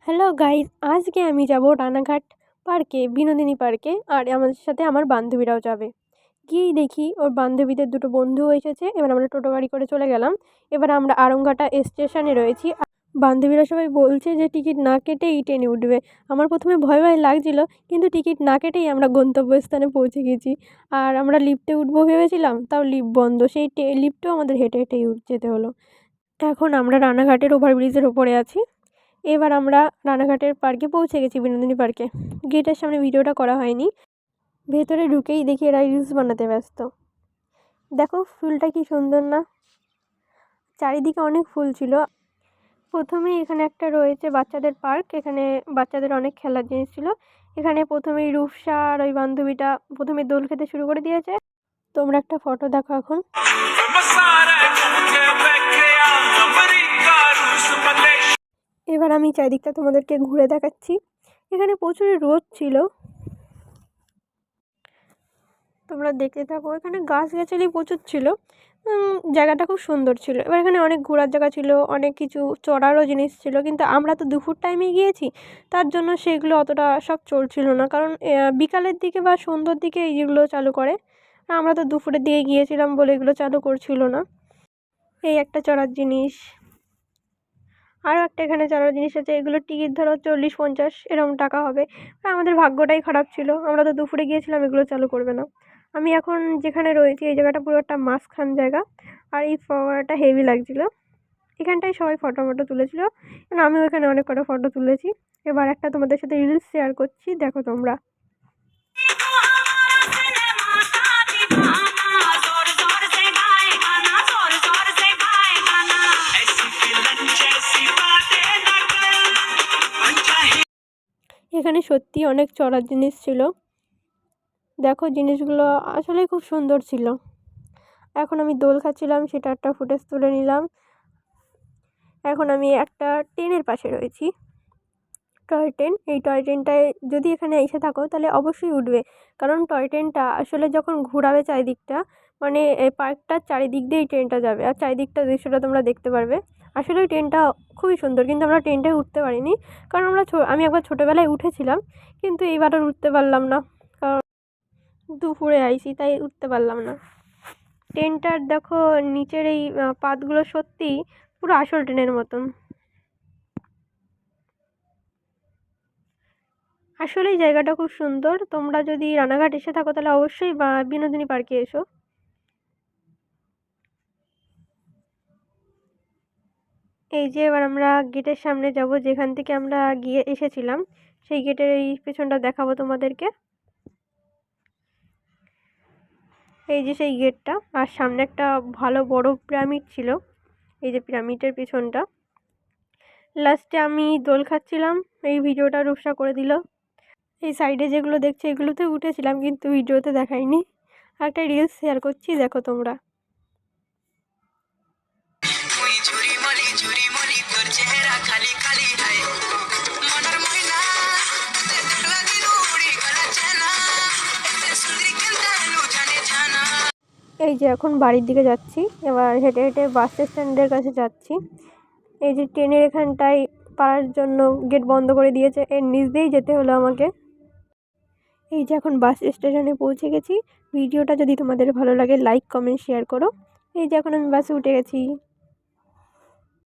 Hello guys, আজকে আমি যাব রানাঘাট পার্কে, বিনোদিনী পার্কে। আর আমাদের সাথে আমার বান্ধবীরাও যাবে। গিয়েই দেখি ওর বান্ধবীদের দুটো বন্ধুও এসেছে। এবার আমরা টোটো গাড়ি করে চলে গেলাম। এবার আমরা আড়ংঘাটা স্টেশনে রয়েছি। বান্ধবীরা সবাই বলছে যে টিকিট না কেটেই ট্রেনে উঠবে। আমার প্রথমে ভয় ভয় লাগছিল, কিন্তু টিকিট না কেটেই আমরা গন্তব্যস্থানে পৌঁছে গেছি। আর আমরা লিফটে উঠবো ভেবেছিলাম, তাও লিফট বন্ধ। সেই লিফটেও আমাদের হেঁটে হেঁটেই যেতে হলো। এখন আমরা রানাঘাটের ওভারব্রিজের ওপরে আছি। এবার আমরা রানাঘাটের পার্কে পৌঁছে গেছি, বিনোদিনী পার্কে। গেটের সামনে ভিডিওটা করা হয়নি। ভেতরে ঢুকেই দেখি এরা রিলস বানাতে ব্যস্ত। দেখো ফুলটা কি সুন্দর না? চারিদিকে অনেক ফুল ছিল। প্রথমেই এখানে একটা রয়েছে বাচ্চাদের পার্ক। এখানে বাচ্চাদের অনেক খেলার জিনিস ছিল। এখানে প্রথমেই রূপসা আর ওই বান্ধবীটা প্রথমে দোল খেতে শুরু করে দিয়েছে। তোমরা একটা ফটো দেখো এখন। এবার আমি চারিদিকটা তোমাদেরকে ঘুরে দেখাচ্ছি। এখানে প্রচুর রোদ ছিল, তোমরা দেখতে থাকো। এখানে গাছগাছালি প্রচুর ছিল। জায়গাটা খুব সুন্দর ছিল। এবার এখানে অনেক ঘোরার জায়গা ছিল, অনেক কিছু চড়ারও জিনিস ছিল, কিন্তু আমরা তো দুপুর টাইমে গিয়েছি, তার জন্য সেগুলো অতটা সব চলছিল না। কারণ বিকালের দিকে বা সন্ধ্যার দিকে এইগুলো চালু করে। আমরা তো দুপুরের দিকে গিয়েছিলাম বলে এগুলো চালু করছিল না। এই একটা চড়ার জিনিস, আরও একটা এখানে চড়ার জিনিস আছে। এগুলো টিকিট ধরো 40-50 এরকম টাকা হবে। আমাদের ভাগ্যটাই খারাপ ছিল, আমরা তো দুপুরে গিয়েছিলাম, এগুলো চালু করবে না। আমি এখন যেখানে রয়েছি এই জায়গাটা পুরো একটা মাঝখান জায়গা। আর এই ফোয়ারাটা হেভি লাগছিল। এখানটায় সবাই ফটো তুলেছিল, আমিও এখানে অনেক কটা ফটো তুলেছি। এবার একটা তোমাদের সাথে রিলস শেয়ার করছি, দেখো তোমরা। এখানে সত্যি অনেক চড়ার জিনিস ছিল। দেখো জিনিসগুলো আসলে খুব সুন্দর ছিল। এখন আমি দোল খাচ্ছিলাম, সেটা একটা ফুটেজ তুলে নিলাম। এখন আমি একটা ট্রেনের পাশে রয়েছি, টয় ট্রেন। এই টয় ট্রেনটায় যদি এখানে এসে থাকো তাহলে অবশ্যই উঠবে। কারণ টয় ট্রেনটা আসলে যখন ঘোরাবে চারিদিকটা, মানে এই পার্কটার চারিদিক দিয়ে এই ট্রেনটা যাবে, আর চারিদিকটা দৃশ্যটা তোমরা দেখতে পারবে। আসলে ওই ট্রেনটা খুবই সুন্দর, কিন্তু আমরা ট্রেনটায় উঠতে পারিনি। কারণ আমি একবার ছোটোবেলায় উঠেছিলাম, কিন্তু এইবার আর উঠতে পারলাম না, কারণ দুপুরে আইছি, তাই উঠতে পারলাম না। ট্রেনটার দেখো নিচের এই পাতগুলো সত্যিই পুরো আসল ট্রেনের মতন। আসলেই জায়গাটা খুব সুন্দর। তোমরা যদি রানাঘাট এসে থাকো তাহলে অবশ্যই বিনোদিনী পার্কে এসো। এই যে এবার আমরা গেটের সামনে যাব, যেখান থেকে আমরা গিয়ে এসেছিলাম। সেই গেটের এই পেছনটা দেখাবো তোমাদেরকে। এই যে সেই গেটটা, আর সামনে একটা ভালো বড় পিরামিড ছিল। এই যে পিরামিডের পেছনটা। লাস্টে আমি দোল খাচ্ছিলাম, এই ভিডিওটা রূপসা করে দিল। এই সাইডে যেগুলো দেখছো এগুলোতে উঠেছিলাম, কিন্তু ভিডিওতে দেখাইনি। একটা রিলস শেয়ার করছি, দেখো তোমরা। এই যে এখন বাড়ির দিকে যাচ্ছি। এবার হেঁটে হেঁটে বাস স্ট্যান্ডের কাছে যাচ্ছি। এই যে ট্রেনের এখানটায় পারার জন্য গেট বন্ধ করে দিয়েছে, এর নিচ দিয়েই যেতে হলো আমাকে। এই যে এখন বাস স্টেশনে পৌঁছে গেছি। ভিডিওটা যদি তোমাদের ভালো লাগে লাইক কমেন্ট শেয়ার করো। এই যে এখন আমি বাসে উঠে গেছি।